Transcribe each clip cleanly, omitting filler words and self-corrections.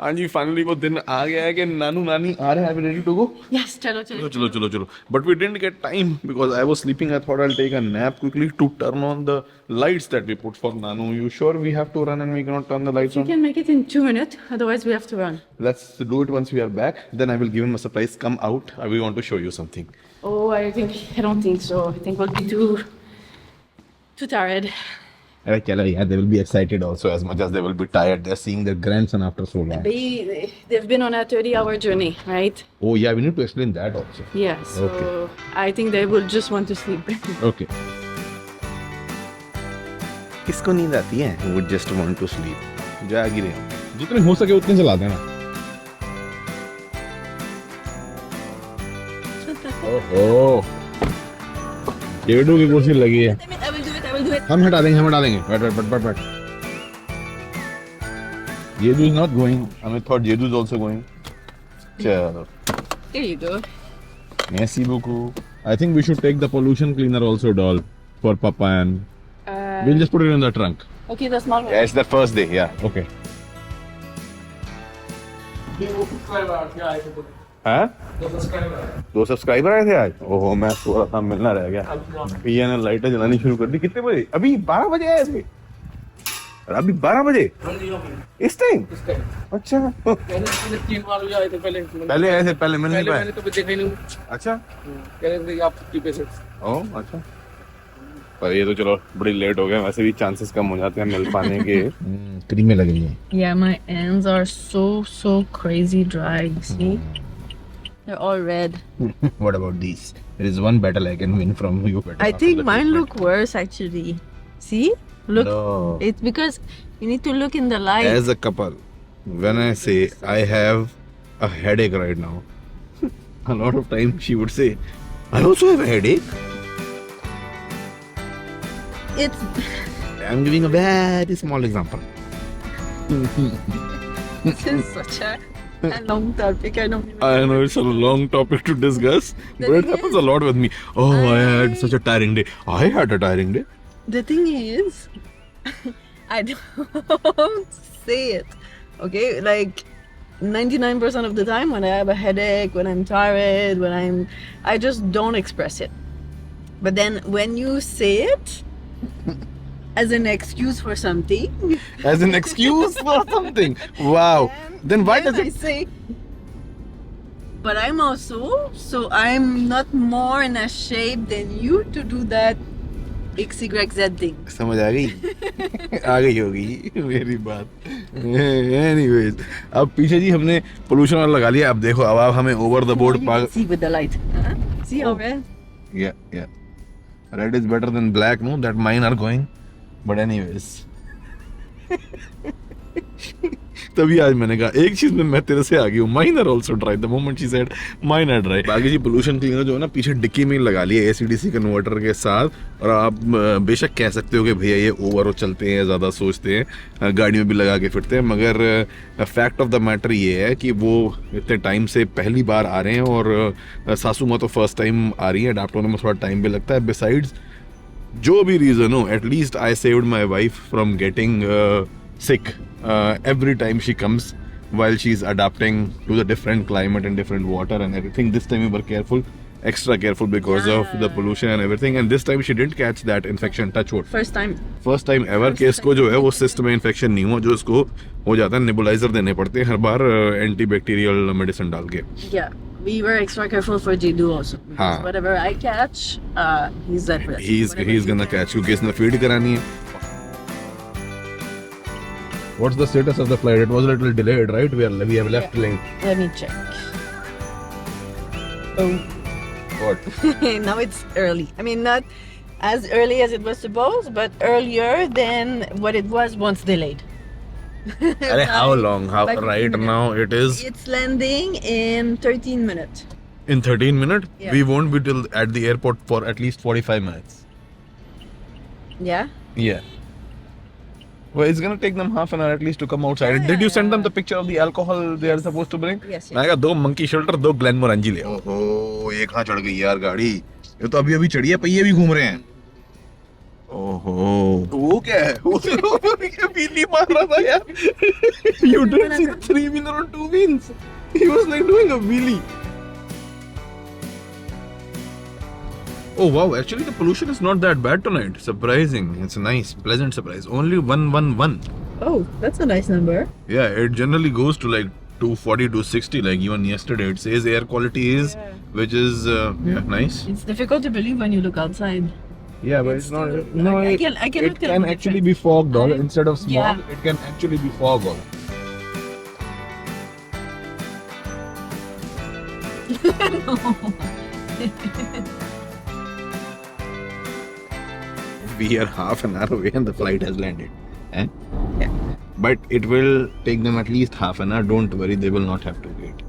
हाँ जी, फाइनली वो दिन आ गया है कि नानू नानी आ रहे हैं. Ready to go? Yes, चलो चलो. चलो. But we didn't get time because I was sleeping. I thought I'll take a nap quickly to turn on the lights that we put for Nanu. You sure we have to run and we cannot turn the lights We on? can make it in 2 minutes. Otherwise, we have to run. Let's do it once we are back. Then I will give him a surprise. Come out. We want to show you something. Oh, I don't think so. I think we'll be too tired. They will be excited also as much as they will be tired. They're seeing their grandson after so long. They've been on a 30-hour journey, right? Oh yeah, we need to explain that also. Yeah, so Okay. I think they will just want to sleep. Okay. किसको नींद आती है? Would just want to sleep. जाग ही रहे. जितने हो सके उतने चला देना. ओहो. डेढ़ों की कुर्सी लगी है. I will do it. हम हटा देंगे. बैठ. Jedu is not going. I thought Jedu is also going. चलो. There you go. Merci beaucoup. I think we should take the pollution cleaner also, doll, for Papa and we'll just put it in the trunk. Okay, the small one. Yeah, it's the first day. Yeah. Okay. हाँ? 2 subscriber आए थे आज. ओहो, मैं थोड़ा सा मिलना रह गया. भैया ने लाइटें जलानी शुरू कर दी. कितने बजे? अभी 12 बजे आए थे. अभी 12 बजे? इस टाइम? अच्छा. पहले आए थे. पहले मिल नहीं पाए. मैंने तो देखा ही नहीं. अच्छा. कह रहे थे आप 50%. ओह अच्छा. पर ये तो चलो बड़ी लेट हो गया. वैसे भी चांसेस कम हो जाते हैं मिल पाने के. क्रीमें लग रही हैं. Yeah, my hands are so crazy dry. See? They're all red. What about these? There is one battle I can win from you. I think mine look worse actually. See? Look. No. It's because you need to look in the light. As a couple, when I say I have a headache right now, a lot of times she would say, I also have a headache. It's I'm giving a very small example. this is such a long topic. I don't even I know it's a long topic to discuss, but it happens a lot with me. Oh, I had such a tiring day. I had a tiring day. The thing is, I don't say it. Okay, like 99% of the time when I have a headache, when I'm tired, I just don't express it. But then when you say it as an excuse for something, As an excuse for something. Wow. Then why does I it? say, but I'm also, so I'm not more in a shape than you to do that XYZ thing. समझ आ गई. आ गई होगी मेरी बात. Anyways, अब पीछे जी हमने pollution वाला लगा लिया. अब देखो अब आप हमें over the board You can see with the light. See how red? Yeah. Red is better than black, no? That mine are going. But anyways. तभी आज मैंने कहा एक चीज में मैं तेरे से आ गई हूँ. Mine are also dry. The moment she said mine are dry. बाकी जी पोल्यूशन क्लीनर जो है ना पीछे डिक्की में लगा लिया एसीडीसी कन्वर्टर के साथ. और आप बेशक कह सकते हो कि भैया ये ओवर चलते हैं, ज़्यादा सोचते हैं, गाड़ी में भी लगा के फिरते हैं. मगर फैक्ट ऑफ द मैटर ये है कि वो इतने टाइम से पहली बार आ रहे हैं और सासू माँ तो फर्स्ट टाइम आ रही है. अडैप्ट होने में थोड़ा टाइम भी लगता है. बिसाइड्स जो भी रीज़न हो, at least I saved my wife from getting sick every time she comes while she's adapting to the different climate and different water and everything. This time we were extra careful because of the pollution and everything, and this time she didn't catch that infection. Touch wood. First time. First time ever कि इसको जो है वो cyst में infection नहीं हुआ. जो इसको हो जाता है नेबुलाइजर देने पड़ते हैं हर बार एंटीबैक्टीरियल मेडिसिन डाल के. Yeah, we were extra careful for Jedu also. हाँ. Whatever I catch, he's at risk. He's gonna catch क्योंकि इसने फीड करानी है. What's the status of the flight? It was a little delayed, right? We have left link. Let me check. Oh, What? now it's early. I mean, not as early as it was supposed, but earlier than what it was once delayed. Arey, how long? Like Right 15 now it is It's landing in 13 minutes. in 13 minutes. Yeah. We won't be till at the airport for at least 45 minutes. Yeah? Yeah. Well, it's gonna take them half an hour at least to come outside. Did you send them the picture of the alcohol they are supposed to bring? Yes. मैं कहा 2 monkey shoulder 2 ग्लेनमोरंजी ले. ओहो, ये कहाँ चढ़ गई यार गाड़ी. ये तो अभी चढ़ी है, पहिए भी घूम रहे हैं. ओहो वो क्या है? वो ये व्हीली मार रहा था यार. You didn't see the 3-wheeler on 2 wheels. He was like doing a wheelie. Oh wow, actually the pollution is not that bad tonight. Surprising. It's a nice, pleasant surprise. Only 111. Oh, that's a nice number. Yeah, it generally goes to like 240, 260. Like even yesterday, it says air quality is, which is yeah, nice. It's difficult to believe when you look outside. Yeah, but It's it's not. still- No, I it, can- I cannot it tell can the actually difference. be fog all I- instead of smog. Yeah. It can actually be fog all. We are half an hour away and the flight has landed. Eh? Yeah. But it will take them at least half an hour. Don't worry, they will not have to wait.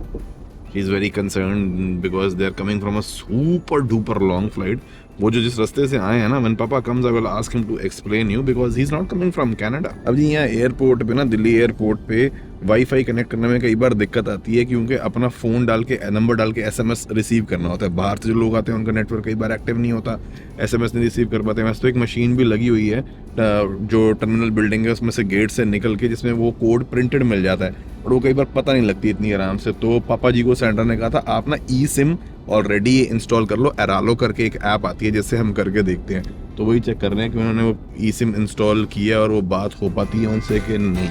He's very concerned because they're coming from a super duper long flight. वो जो जिस रास्ते से आए हैं ना, when Papa comes I will ask him to explain you because he's not coming from Canada. अब जी यहाँ एयरपोर्ट पे ना, दिल्ली एयरपोर्ट पे वाईफाई कनेक्ट करने में कई बार दिक्कत आती है क्योंकि अपना फोन डाल के नंबर डाल के एसएमएस रिसीव करना होता है. बाहर से जो लोग आते हैं उनका नेटवर्क कई बार एक्टिव नहीं होता, एसएमएस नहीं रिसीव कर पाते. वैसे तो एक मशीन भी लगी हुई है जो टर्मिनल बिल्डिंग है उसमें से गेट से निकल के जिसमें वो कोड प्रिंटेड मिल जाता है और वो कई बार पता नहीं लगती इतनी आराम से. तो पापा जी को सेंटर ने कहा था आप ना ई सिम ऑलरेडी इंस्टॉल कर लो. एरालो करके एक ऐप आती है जिससे हम करके देखते हैं. तो वही चेक कर रहे हैं कि उन्होंने वो ई सिम इंस्टॉल किया और वो बात हो पाती है उनसे कि नहीं.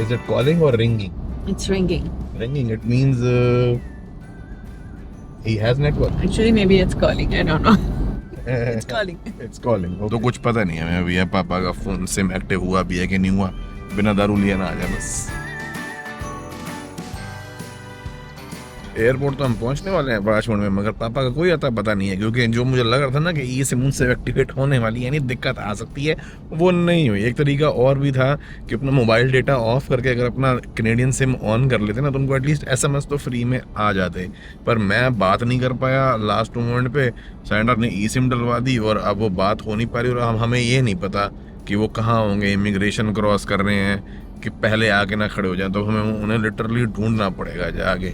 Is it calling or ringing? It's ringing. Ringing, it means he has network. Actually, maybe it's calling. I don't know. It's calling. It's calling. तो कुछ पता नहीं है हमें अभी. पापा का फोन सिम एक्टिव हुआ भी है कि नहीं हुआ, बिना दारू लिया ना आ जाए बस. एयरपोर्ट तो हम पहुंचने वाले हैं 5 मिनट में, मगर पापा का कोई आता पता नहीं है क्योंकि जो मुझे लग रहा था ना कि ई सिम से एक्टिवेट होने वाली यानी दिक्कत आ सकती है, वो नहीं हुई. एक तरीका और भी था कि अपना मोबाइल डेटा ऑफ करके अगर अपना कैनेडियन सिम ऑन कर लेते ना तो उनको एटलीस्ट एसएमएस तो फ्री में आ जाते. पर मैं बात नहीं कर पाया लास्ट मोमेंट पे. सैंडर ने ई सिम डलवा दी और अब वो बात हो नहीं पा रही और हमें ये नहीं पता कि वो कहाँ होंगे. इमिग्रेशन क्रॉस कर रहे हैं कि पहले आके ना खड़े हो जाए, तो हमें उन्हें लिटरली ढूंढना पड़ेगा जाके.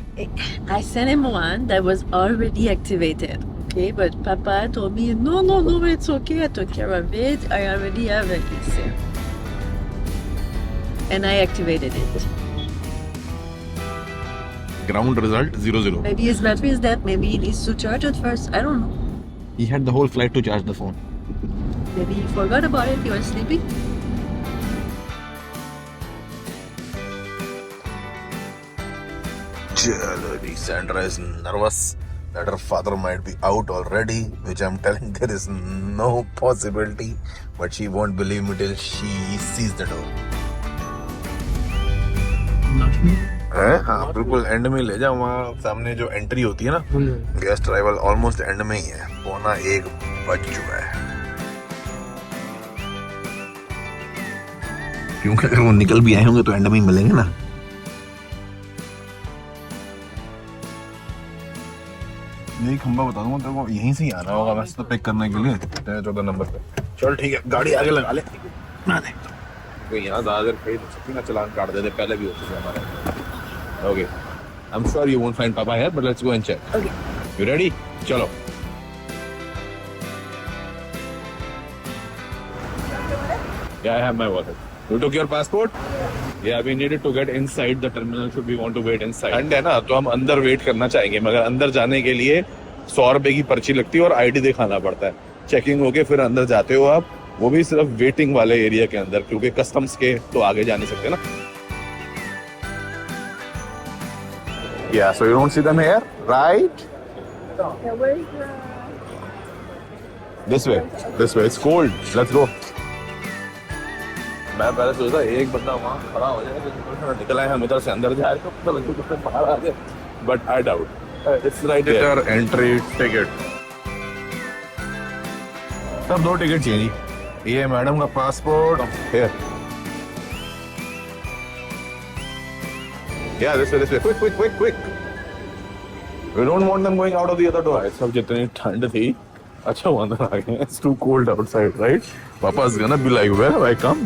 I sent him one that was already activated. Okay, but Papa told me, no, it's okay. I took care of it. I already have an eSIM. And I activated it. Ground result 0-0. Maybe his battery is dead. Maybe he needs to charge it first. I don't know. He had the whole flight to charge the phone. Maybe he forgot about it. He was sleeping. Sandra is nervous that her father might be out already, which I'm telling there is no possibility, but she won't believe me till she sees the door. हाँ बिल्कुल and में ले जाओ. वहाँ सामने जो entry होती है ना, गेस्ट अराइवल ऑलमोस्ट एंड में ही है. 1:15 बज चुका है क्योंकि अगर वो निकल भी आए होंगे तो एंड में ही मिलेंगे ना. यही खंबा बता दूंगा तेरे को, यहीं से ही आना होगा वैसे तो पिक करने के लिए 14 नंबर पे. चल ठीक है, गाड़ी आगे लगा ले ना दे कोई यहाँ ज्यादा देर खड़ी तो सकती ना, चलान काट देते. पहले भी होती है हमारे. Okay, I am sure you won't find papa here but let's go and check. Okay. You ready? चलो. Yeah, I have my wallet. You took your passport? Yeah, we needed to get inside the terminal. Should we want to wait inside? ठंड है ना, तो हम अंदर wait करना चाहेंगे, मगर अंदर जाने के लिए 100 रुपए की पर्ची लगती है और आईडी दिखाना पड़ता है. चेकिंग होके फिर अंदर जाते हो आप, वो भी सिर्फ वेटिंग वाले एरिया के अंदर, क्योंकि कस्टम्स के तो आगे जा नहीं सकते ना. Yeah, so you don't see them here, right? This way. It's cold. Let's go. मैं पहले सोचा एक बंदा वहाँ खड़ा हो जाएगा, निकल आए हम इधर से अंदर जा रहे तो पता बाहर आ जाए, but I doubt. It's right there. Entry ticket. सब 2 टिकट चाहिए. ये मैडम का passport. Here. Yeah, this way. Quick. We don't want them going out of the other door. सब जितनी ठंड थी, अच्छा वहाँ अंदर आ गए. It's too cold outside, right? Papa's gonna be like, where have I come?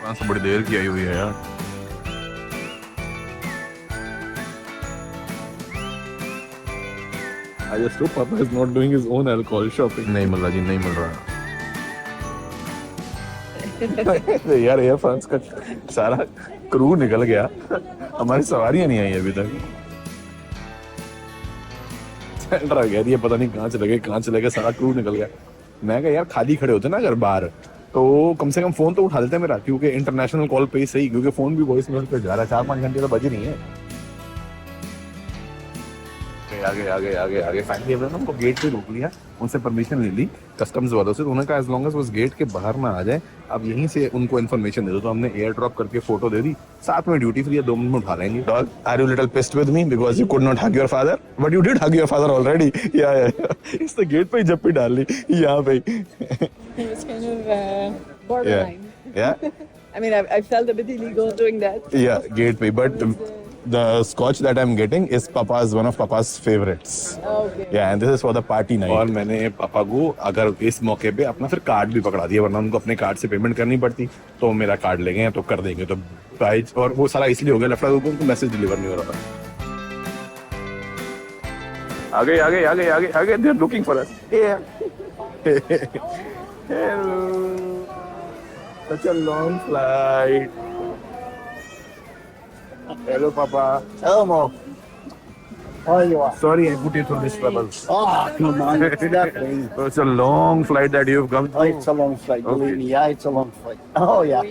वहाँ से बड़ी देर की आई हुई है यार. I just hope Papa is not doing his own alcohol shopping. नहीं मिल रहा जी, नहीं मिल रहा. यार एयर फ्रांस का सारा क्रू निकल गया, हमारी सवारियां नहीं आई अभी तक. सेंटर आ गया, ये पता नहीं कहाँ चले गए, सारा क्रू निकल गया. मैं कहा यार खाली खड़े होते ना अगर बाहर, तो कम से कम फोन तो उठा लेते मेरा, क्योंकि इंटरनेशनल कॉल पे ही सही, क्योंकि फोन भी वॉइस मेल पे जा रहा है. 4-5 घंटे तो बज ही नहीं है. आगे फाइनली हमने उनको गेट पे रोक लिया, उनसे परमिशन ले ली कस्टम्स वालों से. तो उन्होंने कहा एज लॉन्ग एज उस गेट के बाहर ना आ जाए, आप यहीं से उनको इन्फॉर्मेशन दे दो. तो हमने एयर ड्रॉप करके फोटो दे दी, साथ में ड्यूटी फ्री है, 2 मिनट में उठा लेंगे. Dog, are you little pissed with me because you could not hug your father, but you did hug your father already. या इसने गेट पे ही जप्पी डाल ली यहाँ पे. It was kind of borderline. Yeah. I mean, I felt a bit illegal doing that. Yeah, gate पे, but the scotch that I'm getting is one of Papa's favorites. Okay. Yeah, and this is for the party night. और मैंने पापा को अगर इस मौके पे अपना फिर कार्ड भी पकड़ा दिया, वरना उनको अपने कार्ड से पेमेंट करनी पड़ती. तो मेरा कार्ड ले गए तो कर देंगे. तो प्राइस और वो सारा इसलिए हो गया, लेफ्ट उनको मैसेज डिलीवर नहीं हो रहा था. आगे they are looking for us. Yeah. Hello. Such a long flight. Hello, Papa. Hello, Mo. How are you? Sorry, I put you through this trouble. Oh, come on. Definitely. It's a long flight that you've come Oh, through. it's a long flight. Okay. Believe me, yeah, it's a long flight. Oh, yeah.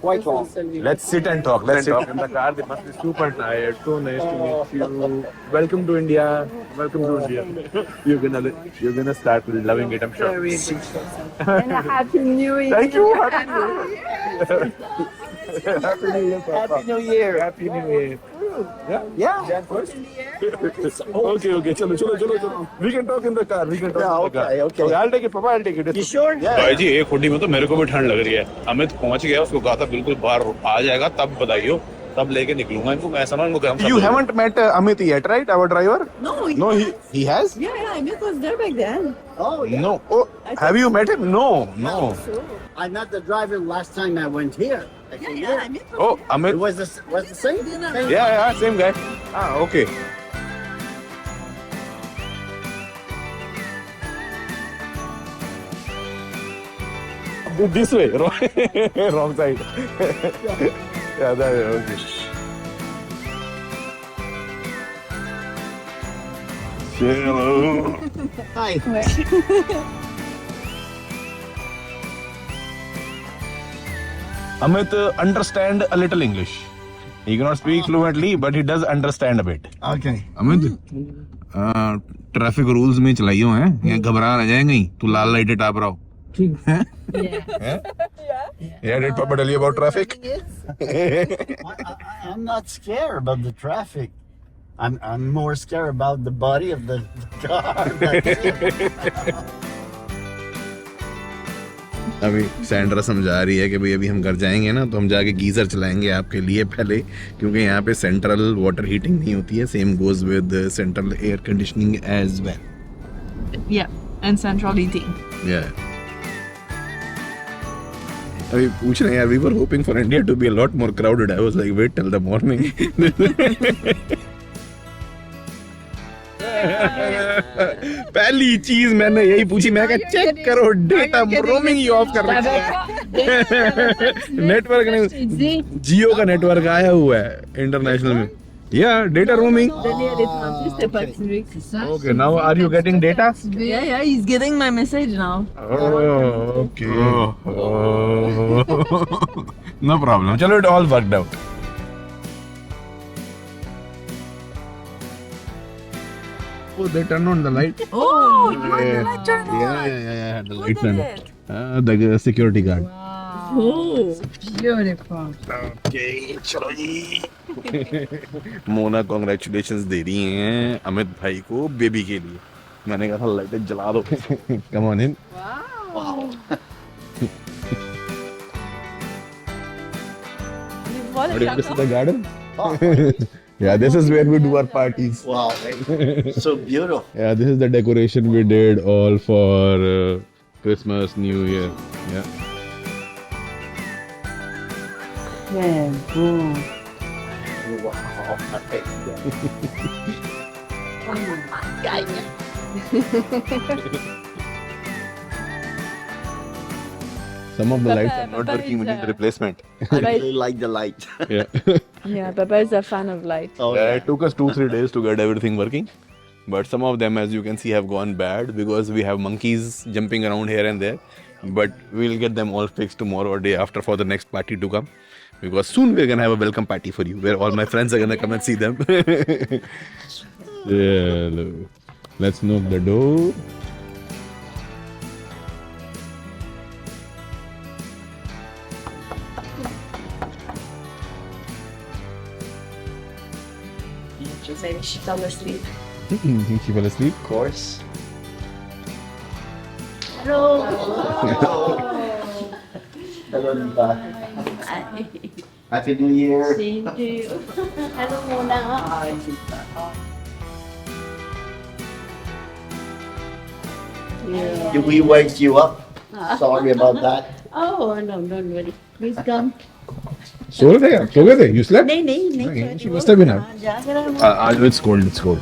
Quite long. Let's sit and talk. Let's talk in the car. They must be super tired. So nice to meet you. Welcome to India. Welcome to India. You're gonna start loving it, I'm sure. And a happy new year. Thank you. Happy New Year. Happy New Year, Papa. Happy New Year. Happy New Year. Yeah. Yeah. Jan first. Okay. Chalo. We can talk in the car. Yeah, okay. I'll take it, Papa. I'll take it. You sure? Yeah. भाई जी एक hoodie में तो मेरे को भी ठंड लग रही है. अमित पहुंच गया, उसको कहा था बिल्कुल बाहर आ जाएगा तब बताइयो, तब लेके निकलूंगा इनको. मैं ऐसा ना इनको गरम. You haven't met Amit yet, right? Our driver? No, No, he has. yeah, Amit was there back then. Oh, yeah. No. Oh, have you met him? No. So, I met the driver last time I went here. I said, yeah, Amit was Oh, Amit. It was the same? Same? Yeah, same guy. Ah, okay. This way, wrong side. Yeah, that way, okay. Hello. Hi. Amit understand a little English. He cannot speak fluently, but he does understand a bit. Okay. Amit traffic rules में चलाइयो हैं, यहाँ घबरा रह जाएंगे ही. तू लाल लाइटें top रहा हो. Yeah, did Papa tell you about traffic? I'm not scared about the traffic. I'm more scared about the body of the car. अभी सैंड्रा समझा रही है कि भाई अभी हम घर जाएंगे ना तो हम जाके गीजर चलाएंगे आपके लिए पहले, क्योंकि यहाँ पे सेंट्रल वाटर हीटिंग नहीं होती है. Same goes with central air conditioning as well. Yeah, and central heating. Yeah. अभी पूछ रहे हैं यार, we were hoping for India to be a lot more crowded. I was like, wait till the morning. पहली चीज मैंने यही पूछी, मैं कहा चेक करो डेटा रोमिंग ही ऑफ कर रखा है. नेटवर्क नहीं, जियो का नेटवर्क आया हुआ है इंटरनेशनल में. या data roaming. Okay, now are you getting data? Yeah, he's getting my message now. Oh, okay. No problem. चलो, it all worked out. Oh, they turned on the light. Oh, you want the light turned on? Yeah. The Who light did turned it? on. The security guard. Oh, beautiful. Okay, चलो जी. Mona congratulations दे रही हैं अमित भाई को baby के लिए. मैंने कहा था लाइटें जला दो. Come on in. Wow. What do you want to see the garden? Yeah, this is where we do our parties. Wow. So beautiful. Yeah, this is the decoration we did all for Christmas, New Year. Yeah. Yeah, boom. Wow. Some of the Papa- lights are not Papa working. We is, need replacement. I really like the light. Yeah. Yeah, Papa is a fan of light. Oh, Yeah, yeah. it took us 2-3 days to get everything working. But some of them, as you can see, have gone bad because we have monkeys jumping around here and there. But we'll get them all fixed tomorrow or day after for the next party to come. Because soon we're gonna have a welcome party for you where all my friends are gonna come and see them. Yeah, let's knock the door. Maybe she fell asleep. Think she fell asleep? Of course. Hello. Hello, Diva. Happy New Year. Same to you. Hello, Mona. Did we wake you up? Sorry about that. Oh, no, don't worry. Please come. So gए You slept? नहीं She must have been up. जाग रहा हूँ. It's cold. It's cold.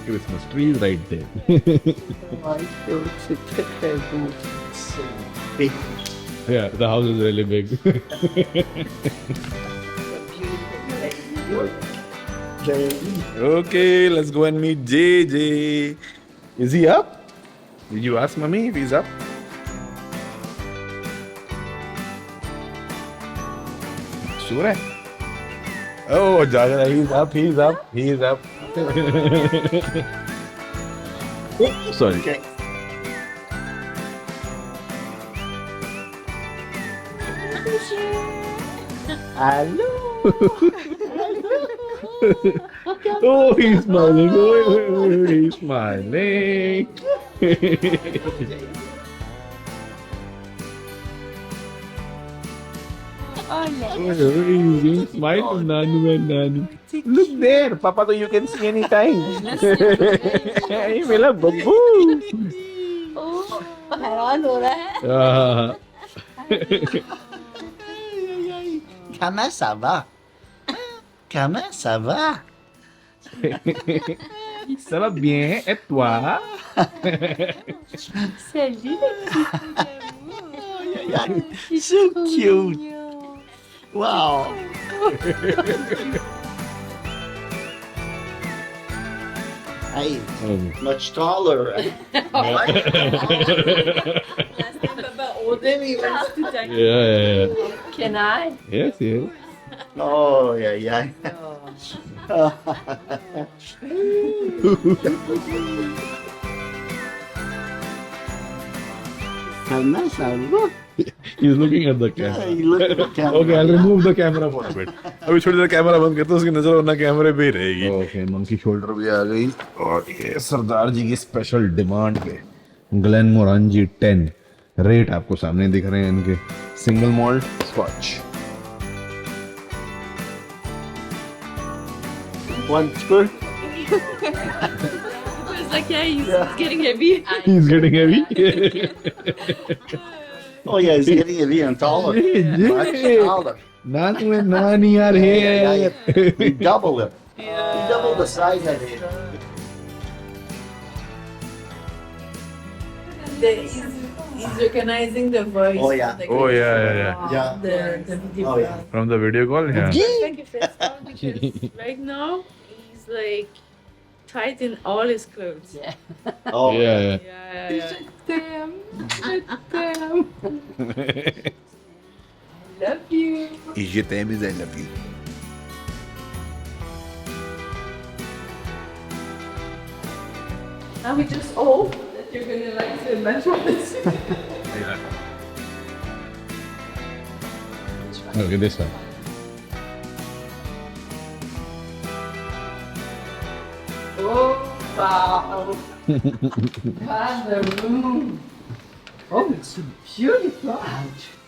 Christmas tree is right there. Big. Yeah, the house is really big. Okay, let's go and meet JJ. Is he up? Did you ask Mummy if he's up? Sure. Oh, Jagra, he's up. He's up. He's up. Oops, sorry. Okay. Hello. Oh, he's smiling. Oh, he's smiling. Oh, he's smiling, Nanu and Nanu. Look there, Papa, so you can see anytime. Hey, मेरा बब्बू. हैरान हो रहा है. Comment ça va? Comment ça va? Ça va bien, et toi? Salut. So cute. Wow. Hey, much taller. Last time Papa ordered me wants to take. Yeah. Can I? Yes, yes. Oh, yeah, yeah. Comment ça va? He's looking at the Yeah, camera. you look at the camera. Okay, I'll remove the camera for a bit. अभी थोड़ी देर camera बंद करते हैं, उसकी नजर वरना कैमरे पे ही रहेगी. Okay, मंकी शोल्डर भी आ गई और ये सरदार जी की स्पेशल डिमांड पे ग्लेनमोरांजी 10 रेट आपको सामने दिख रहे हैं इनके. Single malt scotch. One spoon. It's like, yeah, he's getting heavy. He's getting heavy. Oh, yeah, he's getting it even taller. Much taller. Nanu and Nani are here. We double it. We double the size of it. He's recognizing the voice. Oh, yeah. Oh, yeah. Yeah. The video. Oh, yeah. From the video call, yeah. Thank you, Festa, because right now he's like tight in all his clothes. Yeah. Oh, Yeah. Yeah. Damn. Damn. Love you. Je t'aime, I love you. Now we just hope that you're gonna like the Metropolis. Okay, this one. Oh wow. Wow, the room. Oh, it's beautiful.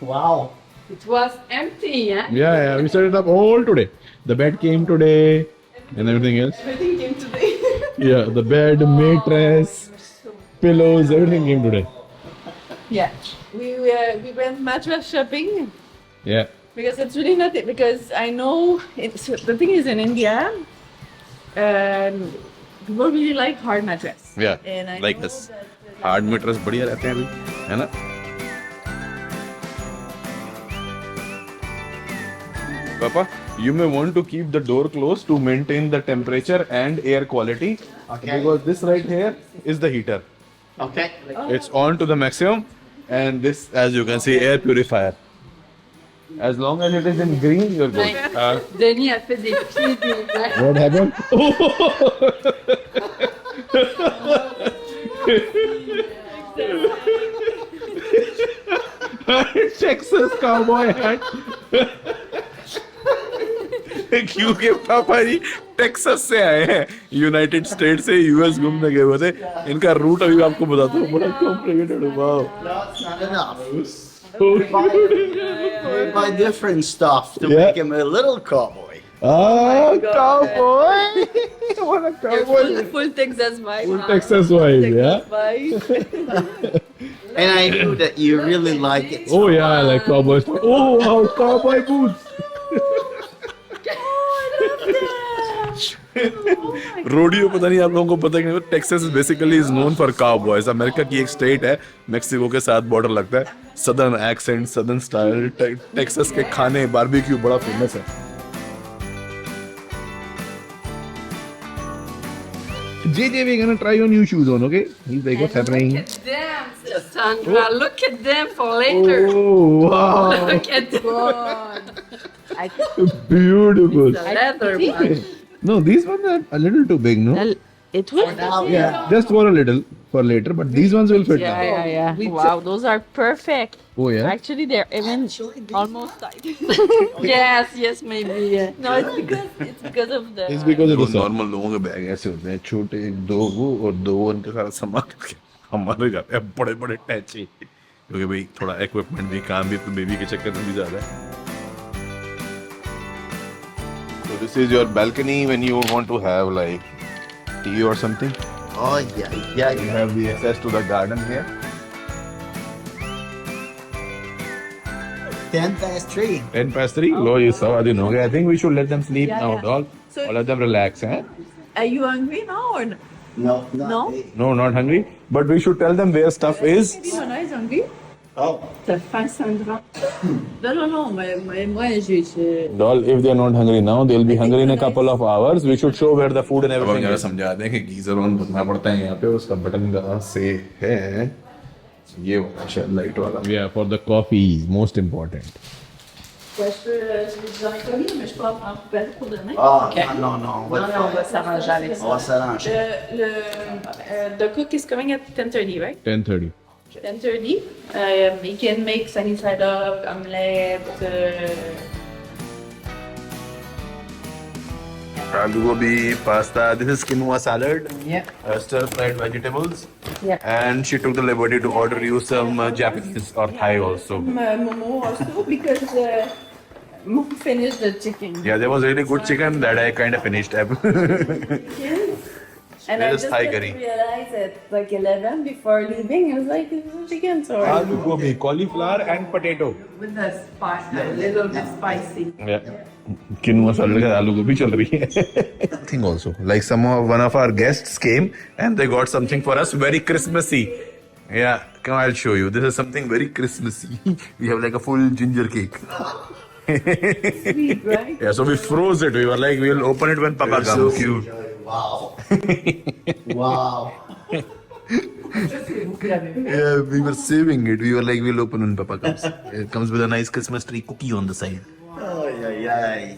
wow. It was empty, yeah? Yeah, we set it up all today. The bed came today and everything else. Everything came today. Yeah, the bed, mattress, pillows, everything came today. Yeah. We went mattress shopping. Yeah. Because it's really nothing. Because I know the thing is in India, people really like hard mattress. Yeah, And I like know this. that- hard mattress बढ़िया रहते हैं अभी, है ना? Papa, you may want to keep the door closed to maintain the temperature and air quality. Okay. Because this right here is the heater. Okay. It's on to the maximum, and this, as you can see, air purifier. As long as it is in green, you're good. Denis a fait des pieds des What happened? Texas cowboy hat. क्योंकि पापा जी Texas से आए हैं, United state से US घूमने गए हुए थे. इनका रूट अभी आपको बताता हूँ, बड़ा कॉम्प्लिकेटेड है. Wow. That's not enough. We buy different stuff to Yeah. make him a little cowboy. Cowboy. What a cowboy. Full Texas vibe. Full Texas vibe, yeah. Vibe. And I knew that you really like it. Oh yeah, I like cowboy stuff. Oh wow, cowboy boots. Rodeo पता नहीं आप लोगों को पता है कि नहीं, Texas basically is known for cowboys. America की एक स्टेट है, मेक्सिको के साथ बॉर्डर लगता है. Southern accent, southern style, Texas के खाने, बारबेक्यू बड़ा फेमस है. JJ, we're gonna try your new shoes on, okay? He's like, what's happening? Look at them, Sandra. Look at them for later. Oh wow, Look at them. beautiful. The leather one. No, these ones are a little too big, no? It will. Now, Yeah, just for a little, for later, but these ones will fit Yeah, now. yeah, yeah. Wow, those are perfect. Oh yeah? Actually, they're even almost tight. Yes, maybe. Yeah. No, it's because of the. It's because of the normal लोगों के bag ऐसे होते हैं, छोटे, दो वो और दो उनका सारा सामान. हमारे जाते हैं बड़े बड़े टैची, क्योंकि भाई थोड़ा इक्विपमेंट भी, काम भी, तो बेबी के चक्कर में भी ज्यादा है. So this is your balcony when you want to have like tea or something. Oh yeah, yeah, You yeah. have the access to the garden here. 3:10. 3:10. Lo, you saw, I didn't know. I think we should let them sleep Yeah, now, yeah. doll. So- Or let them relax, eh? Are you hungry now or no? No, not No? me. No, not hungry. But we should tell them where stuff is. Mona is hungry. Oh, T'as faim, Sandra? No, moi, j'ai. Doll, if they're not hungry now, they'll be hungry in a couple of hours. We should show where the food and everything is. समझा दें कि geyser on करना पड़ता है यहाँ पे, उसका button कहाँ से है, ये वाला शायद लाइट वाला. Yeah, for the coffee, most important. Ouais, je vais vous en commis, mais je peux en prendre poubelle pour demain. oh no, no. Non, non, on va s'arranger avec On ça. va s'arranger. The cook is coming at 10:30, right? 10:30. 10:30. We can make sunny side up, omelette. Aloo gobi, pasta. This is quinoa salad. Yeah. Stir-fried vegetables. Yeah. And she took the liberty to order you some Japanese or Thai also. Momo also because Momo finished the chicken. Yeah, there was really good chicken that I kind of finished. And Where I is just Thai didn't curry? realize it like 11 before leaving. I was like, this is chicken, so Aloo gobi, cauliflower and potato. with the spice, a little bit spicy. Yeah. Quinoa salad के आलू गोभी चल रही है. Thing also, like one of our guests came and they got something for us very Christmassy. Yeah, come I'll show you. This is something very Christmassy. We have like a full ginger cake. Sweet, right? Yeah, so we froze it. We were like, we'll open it when Papa So comes. cute. Wow. Wow. Yeah, we were saving it. We were like, we'll open when Papa comes. It comes with a nice Christmas tree cookie on the side. Oh yeah, yeah.